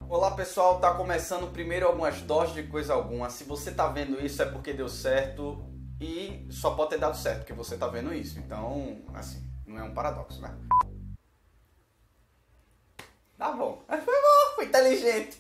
Olá pessoal, tá começando primeiro algumas doses de coisa alguma. Se você tá vendo isso é porque deu certo e só pode ter dado certo porque você tá vendo isso. Então, assim, não é um paradoxo, né? Tá bom. Foi bom, foi inteligente.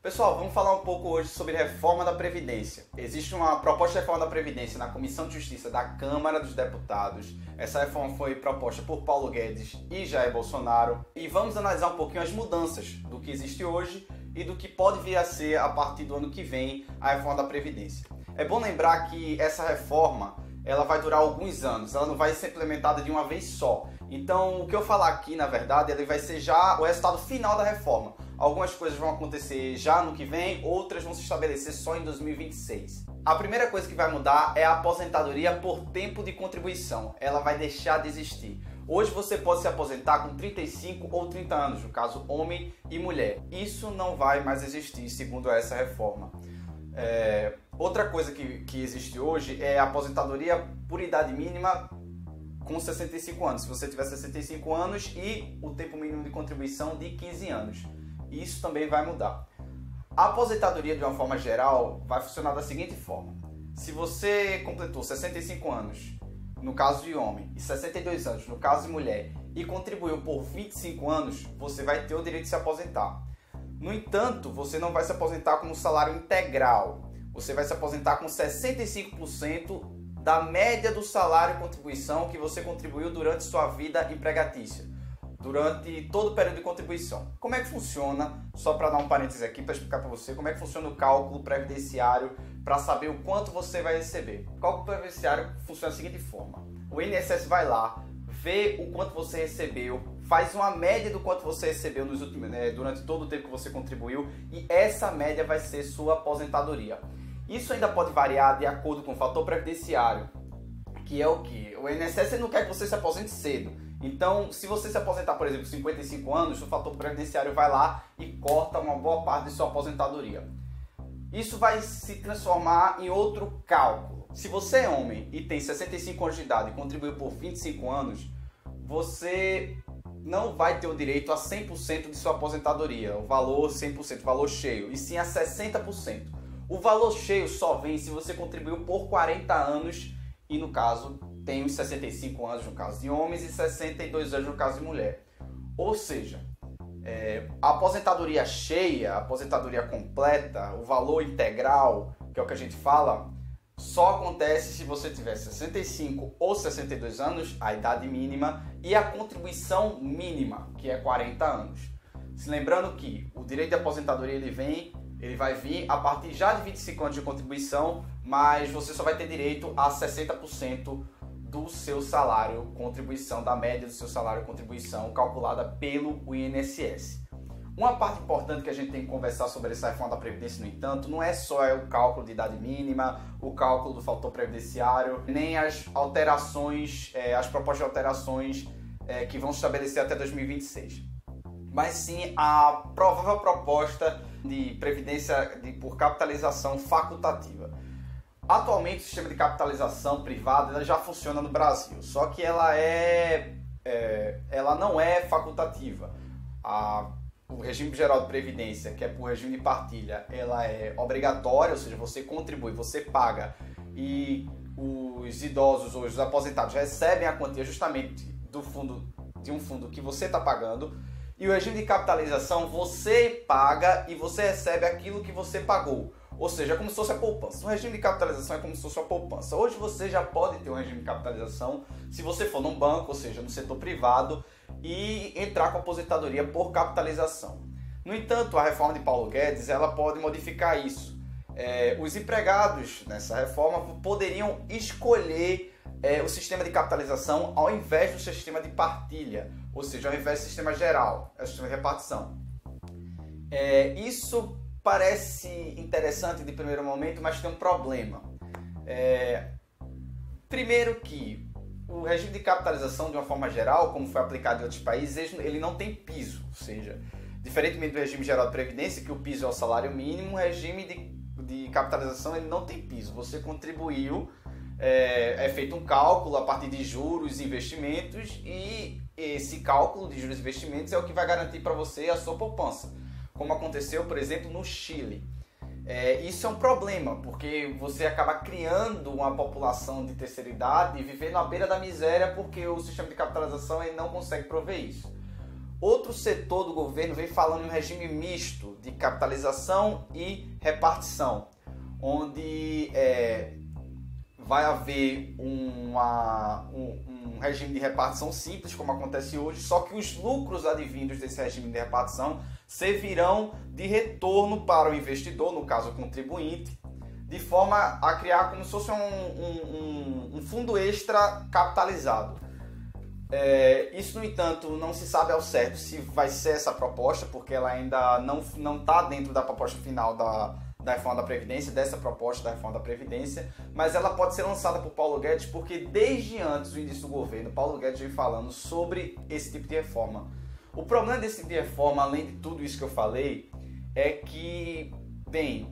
Pessoal, vamos falar um pouco hoje sobre reforma da Previdência. Existe uma proposta de reforma da Previdência na Comissão de Justiça da Câmara dos Deputados. Essa reforma foi proposta por Paulo Guedes e Jair Bolsonaro. E vamos analisar um pouquinho as mudanças do que existe hoje e do que pode vir a ser a partir do ano que vem a reforma da Previdência. É bom lembrar que essa reforma ela vai durar alguns anos, ela não vai ser implementada de uma vez só. Então, o que eu falar aqui, na verdade, ele vai ser já o resultado final da reforma. Algumas coisas vão acontecer já no que vem, outras vão se estabelecer só em 2026. A primeira coisa que vai mudar é a aposentadoria por tempo de contribuição. Ela vai deixar de existir. Hoje você pode se aposentar com 35 ou 30 anos, no caso homem e mulher. Isso não vai mais existir, segundo essa reforma. Outra coisa que existe hoje é a aposentadoria por idade mínima com 65 anos. Se você tiver 65 anos e o tempo mínimo de contribuição de 15 anos. Isso também vai mudar. A aposentadoria, de uma forma geral, vai funcionar da seguinte forma. Se você completou 65 anos, no caso de homem, e 62 anos, no caso de mulher, e contribuiu por 25 anos, você vai ter o direito de se aposentar. No entanto, você não vai se aposentar com um salário integral. Você vai se aposentar com 65% da média do salário e contribuição que você contribuiu durante sua vida empregatícia. Durante todo o período de contribuição. Como é que funciona, só para dar um parênteses aqui, para explicar para você, como é que funciona o cálculo previdenciário para saber o quanto você vai receber. O cálculo previdenciário funciona da seguinte forma. O INSS vai lá, vê o quanto você recebeu, faz uma média do quanto você recebeu durante todo o tempo que você contribuiu e essa média vai ser sua aposentadoria. Isso ainda pode variar de acordo com o fator previdenciário, que é o que? O INSS não quer que você se aposente cedo. Então, se você se aposentar, por exemplo, com 55 anos, o fator previdenciário vai lá e corta uma boa parte de sua aposentadoria. Isso vai se transformar em outro cálculo. Se você é homem e tem 65 anos de idade e contribuiu por 25 anos, você não vai ter o direito a 100% de sua aposentadoria, o valor 100%, o valor cheio, e sim a 60%. O valor cheio só vem se você contribuiu por 40 anos e, no caso, tem os 65 anos no caso de homens e 62 anos no caso de mulher. Ou seja, a aposentadoria cheia, a aposentadoria completa, o valor integral, que é o que a gente fala, só acontece se você tiver 65 ou 62 anos, a idade mínima, e a contribuição mínima, que é 40 anos. Se lembrando que o direito de aposentadoria ele vai vir a partir já de 25 anos de contribuição, mas você só vai ter direito a 60% do seu salário contribuição, da média do seu salário contribuição calculada pelo INSS. Uma parte importante que a gente tem que conversar sobre essa reforma da Previdência, no entanto, não é só o cálculo de idade mínima, o cálculo do fator previdenciário, nem as alterações, as propostas de alterações que vão se estabelecer até 2026. Mas sim a provável proposta de previdência por capitalização facultativa. Atualmente o sistema de capitalização privada ela já funciona no Brasil, só que ela não é facultativa. O regime geral de previdência, que é por regime de partilha, ela é obrigatória, ou seja, você contribui, você paga e os idosos ou os aposentados recebem a quantia justamente de um fundo que você está pagando. E o regime de capitalização você paga e você recebe aquilo que você pagou. Ou seja, é como se fosse a poupança. O regime de capitalização é como se fosse a poupança. Hoje você já pode ter um regime de capitalização se você for num banco, ou seja, no setor privado, e entrar com aposentadoria por capitalização. No entanto, a reforma de Paulo Guedes ela pode modificar isso. Os empregados nessa reforma poderiam escolher o sistema de capitalização ao invés do sistema de partilha, ou seja, ao invés do sistema geral, o sistema de repartição. Isso parece interessante de primeiro momento, mas tem um problema. Primeiro que o regime de capitalização, de uma forma geral, como foi aplicado em outros países, ele não tem piso. Ou seja, diferentemente do regime geral de previdência, que o piso é o salário mínimo, o regime de capitalização ele não tem piso. Você contribuiu, é feito um cálculo a partir de juros, investimentos e esse cálculo de juros e investimentos é o que vai garantir para você a sua poupança, como aconteceu, por exemplo, no Chile. Isso é um problema, porque você acaba criando uma população de terceira idade e vivendo à beira da miséria porque o sistema de capitalização ele não consegue prover isso. Outro setor do governo vem falando em um regime misto de capitalização e repartição, onde vai haver um regime de repartição simples, como acontece hoje, só que os lucros advindos desse regime de repartição servirão de retorno para o investidor, no caso o contribuinte, de forma a criar como se fosse um fundo extra capitalizado. Isso, no entanto, não se sabe ao certo se vai ser essa proposta, porque ela ainda não está dentro da proposta final da reforma da Previdência, dessa proposta da reforma da Previdência, mas ela pode ser lançada por Paulo Guedes, porque desde antes do início do governo, Paulo Guedes vem falando sobre esse tipo de reforma. O problema desse tipo de reforma, além de tudo isso que eu falei, é que, bem,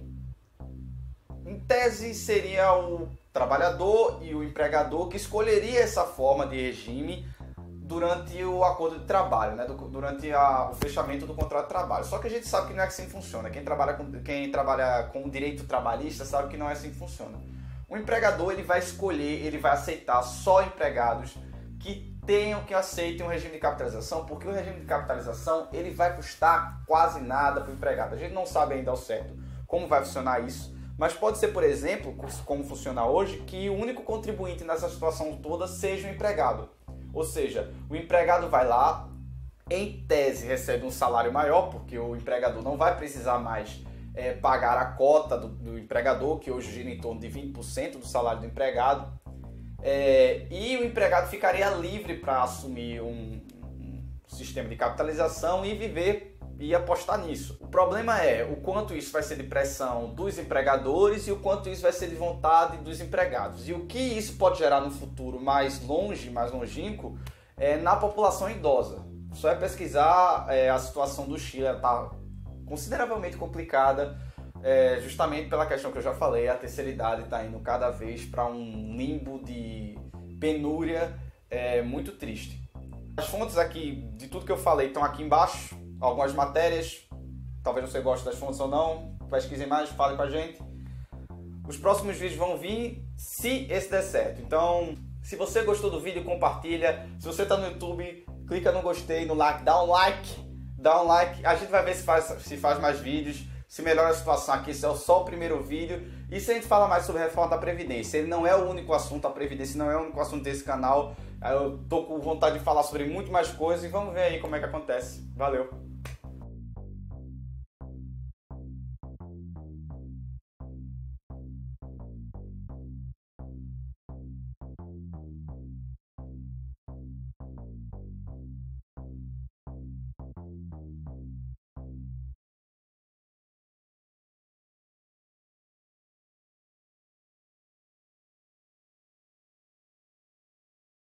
em tese seria o trabalhador e o empregador que escolheria essa forma de regime durante o acordo de trabalho, né? Durante o fechamento do contrato de trabalho. Só que a gente sabe que não é assim que funciona. Quem trabalha com o direito trabalhista sabe que não é assim que funciona. O empregador ele vai escolher, ele vai aceitar só empregados que aceitem um regime de capitalização, porque o regime de capitalização ele vai custar quase nada para o empregado. A gente não sabe ainda ao certo como vai funcionar isso, mas pode ser, por exemplo, como funciona hoje, que o único contribuinte nessa situação toda seja o empregado. Ou seja, o empregado vai lá, em tese recebe um salário maior, porque o empregador não vai precisar mais pagar a cota do empregador, que hoje gira em torno de 20% do salário do empregado, e o empregado ficaria livre para assumir um sistema de capitalização e viver e apostar nisso. O problema é o quanto isso vai ser de pressão dos empregadores e o quanto isso vai ser de vontade dos empregados. E o que isso pode gerar no futuro mais longínquo na população idosa. Só é pesquisar a situação do Chile, está consideravelmente complicada, justamente pela questão que eu já falei, a terceira idade está indo cada vez para um limbo de penúria muito triste. As fontes aqui, de tudo que eu falei, estão aqui embaixo, algumas matérias, talvez você goste das fontes ou não, pesquisem mais, falem com a gente. Os próximos vídeos vão vir se esse der certo, então se você gostou do vídeo, compartilha. Se você está no YouTube, clica no gostei, no like, dá um like, a gente vai ver se faz mais vídeos, se melhora a situação aqui. Esse é só o primeiro vídeo. E se a gente fala mais sobre a reforma da Previdência, ele não é o único assunto, a Previdência não é o único assunto desse canal. Eu tô com vontade de falar sobre muito mais coisas e vamos ver aí como é que acontece. Valeu!